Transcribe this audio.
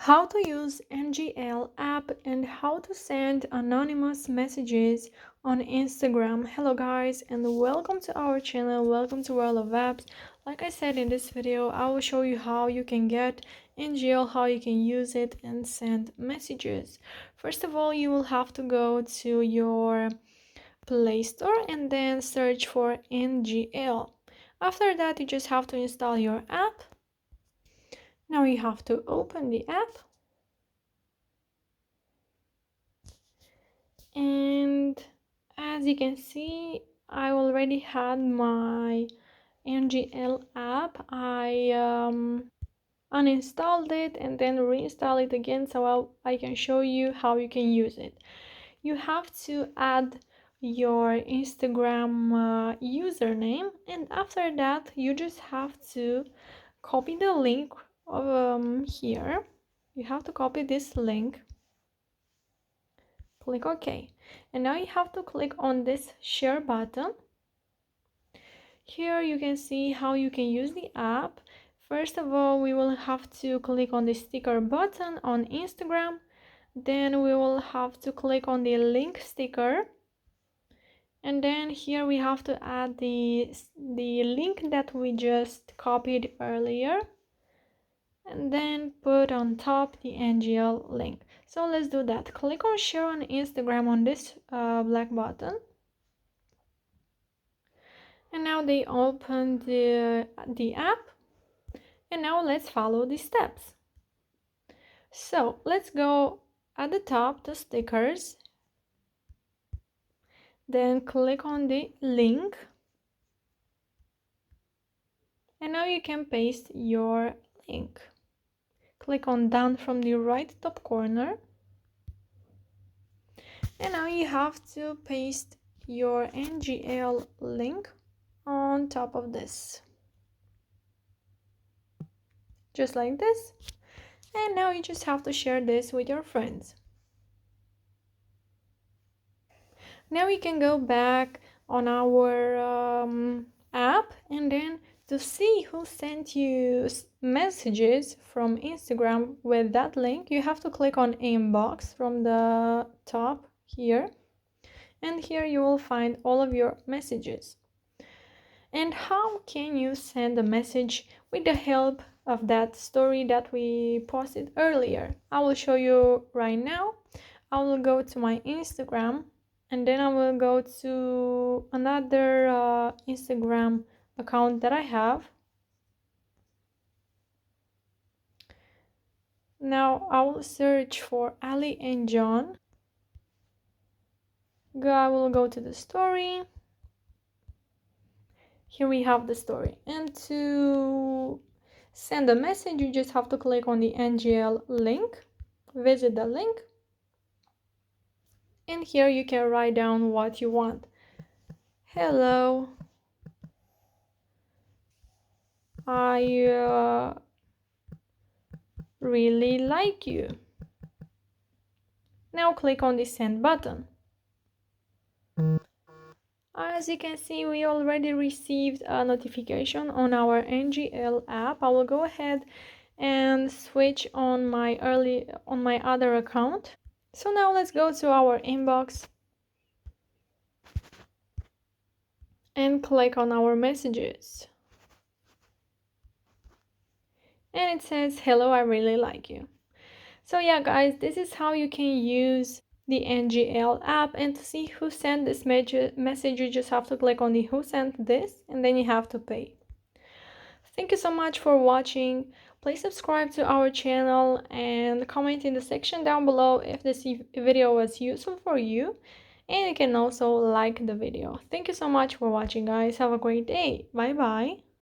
How to use NGL app and how to send anonymous messages on Instagram. Hello guys and welcome to our channel. Welcome to World of Apps. Like I said in this video, I will show you how you can get NGL, how you can use it and send messages. First of all, you will have to go to your Play Store and then search for NGL. After that, you just have to install your app. Now you have to open the app. And as you can see, I already had my NGL app. I uninstalled it and then reinstall it again so I can show you how you can use it. You have to add your Instagram username, and after that you just have to copy the link here. You have to copy this link, click OK, and now you have to click on this share button. Here you can see how you can use the app. First of all, we will have to click on the sticker button on Instagram. Then we will have to click on the link sticker. And then here we have to add the link that we just copied earlier. And then put on top the NGL link. So let's do that. Click on share on Instagram on this black button. And now they open the app. And now let's follow the steps. So let's go at the top to stickers. Then click on the link. And now you can paste your link. Click on down from the right top corner. And now you have to paste your NGL link on top of this. Just like this. And now you just have to share this with your friends. Now we can go back on our app, and then to see who sent you messages from Instagram with that link, you have to click on inbox from the top here. And here you will find all of your messages. And how can you send a message with the help of that story that we posted earlier? I will show you right now. I will go to my Instagram and then I will go to another Instagram account that I have. Now I will search for Ali and John. I will go to the story. Here we have the story, and to send a message you just have to click on the NGL link, visit the link, and here you can write down what you want. Hello, I really like you. Now click on the send button. As you can see, we already received a notification on our NGL app. I will go ahead and switch on my other account. So now let's go to our inbox and click on our messages. And it says, hello, I really like you. So yeah, guys, this is how you can use the NGL app, and to see who sent this message, you just have to click on the who sent this, and then you have to pay. Thank you so much for watching. Please subscribe to our channel and comment in the section down below if this video was useful for you, and you can also like the video. Thank you so much for watching, guys. Have a great day. Bye bye.